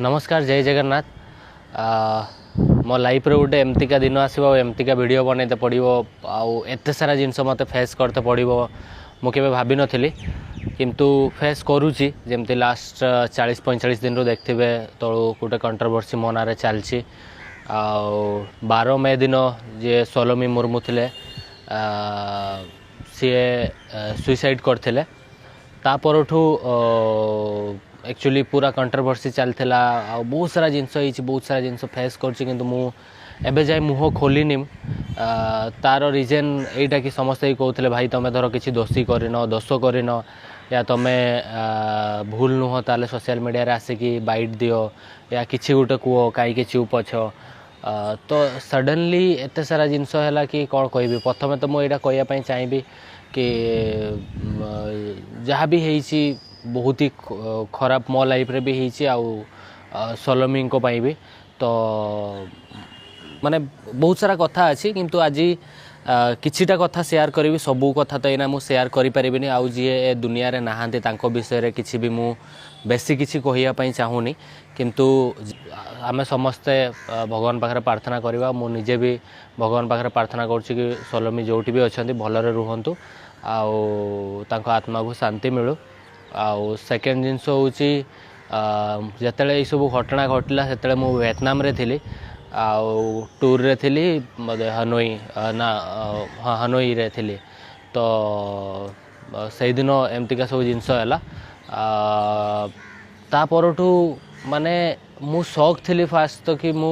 नमस्कार जय जगन्नाथ। मो लाइफ रे गोटे एमतीका दिन आसो एमतीका वीडियो बनते पड़ो आते सारा जिनस मत फेस करते पड़ो मुझे भाभी नी किंतु फेस करुच्ची जमती लास्ट 40-45 दिन देखते तलू गोटे कंट्रोवर्सी मो ना चलती 12 मे दिन जे सोलोमी मुर्मू थे सी सुइसाइड करते तापरठू एक्चुअली पूरा कंट्रोवर्सी चलता बहुत सारा जिनस बहुत सारा जिनस फेस कर जाए मुह खोलनी तार रीजन यहीटा कि समस्ते कहते भाई तुम धर किसी दोषी करन दोष करन या तुम्हें भूल नुह ताले सोशल मीडिया रे आसिकी बाइट दियो या किसी गोटे कह कहीं चुप अछ तो सडनली एत सारा जिनस है कि कौन कह प्रथम तो मुझे कहवाई चाहिए कि जहाँ भी है बहुत ही खराब मो लाइफ रे भी है सोलोमी भी तो माने बहुत सारा कथा अच्छी किंतु आज किछिटा कथा शेयर करी सबू कथा तो यहाँ मुझे शेयर करें आउ जी ए दुनिया रे नहांती तांको विषय रे किछि भी मु बेसी किछि कहिया चाहूनी किंतु आमे समस्ते भगवान पाखरे प्रार्थना करवा मु निजे भी भगवान पाखरे प्रार्थना करुच्ची कि सोलोमी जोटी भी अच्छा भलरे रुहंतु तांको आत्मा को शांति मिलू आउ सेकेंड जिनस हूँ जिते सब घटना घटला से वियतनाम रे थी आउ टूर रे थी हनोई ना हाँ हनोई रे थी तो से दिन एमतीका सब जिनस है तापरठू माने मु शौक थी फास्ट तो कि मु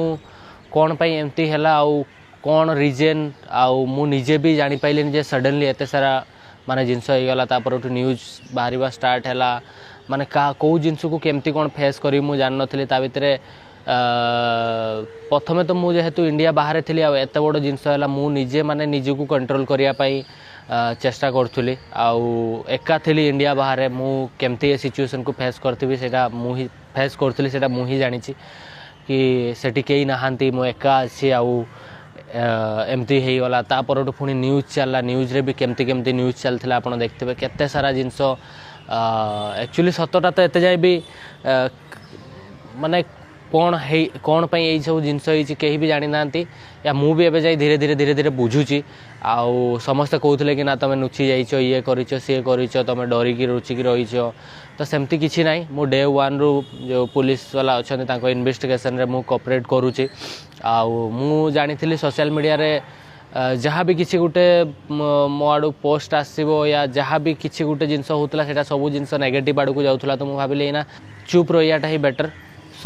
कौन पाई एमती है आउ कौन रीजन आउ मु निजे भी जानी पाइलिनी जे सडनली एते सारा माने जिनस होगला तापरठू न्यूज बाहर स्टार्ट है माने कौ जिनस को केमती कौन फेस करी मु जान नी ता भितर प्रथमे तो मुझे जेहेतु इंडिया बाहर थी एत बड़ जिनस है मु निजे माने निजको कंट्रोल करने चेष्टा करूली एका थी इंडिया बाहर मु केमती ए सिचुएशन को फेस करथि सेटा मु ही फेस करूली सेटा मु ही जानी कि सेठी कई नहांती मु एका अच्छी एमती हो गला तापरठू पुणी न्यूज चलला न्यूज रे भी केमती केमती न्यूज चलता आप देखते केते सारा जिनस एक्चुअली सतटा तो एते जाए भी माने कौन पाई यही सब जिनस कहीं भी जानी ना या मु भी एबे जाई धीरे धीरे धीरे धीरे बुझुची आउ समस्ते कहते कि ना तुम नुची जाइच ये करिच सी करिच तुम डरिकी रुचिकी रहीच तो सेमती किसी ना मु डे वन रु जो पुलिस वाला अच्छा इन्वेस्टिगेशन रे मु कोऑपरेट करुच्ची आउ मु जानी सोशल मीडिया रे जहाँ भी किसी गोटे मो आड़ू पोस्ट आसो या जहाँ भी किसी गोटे जिनस होता है सब जिनस नेगेटिव आड़ को जाऊला तो मुझे भाविली ना चुप रहीटा ही बेटर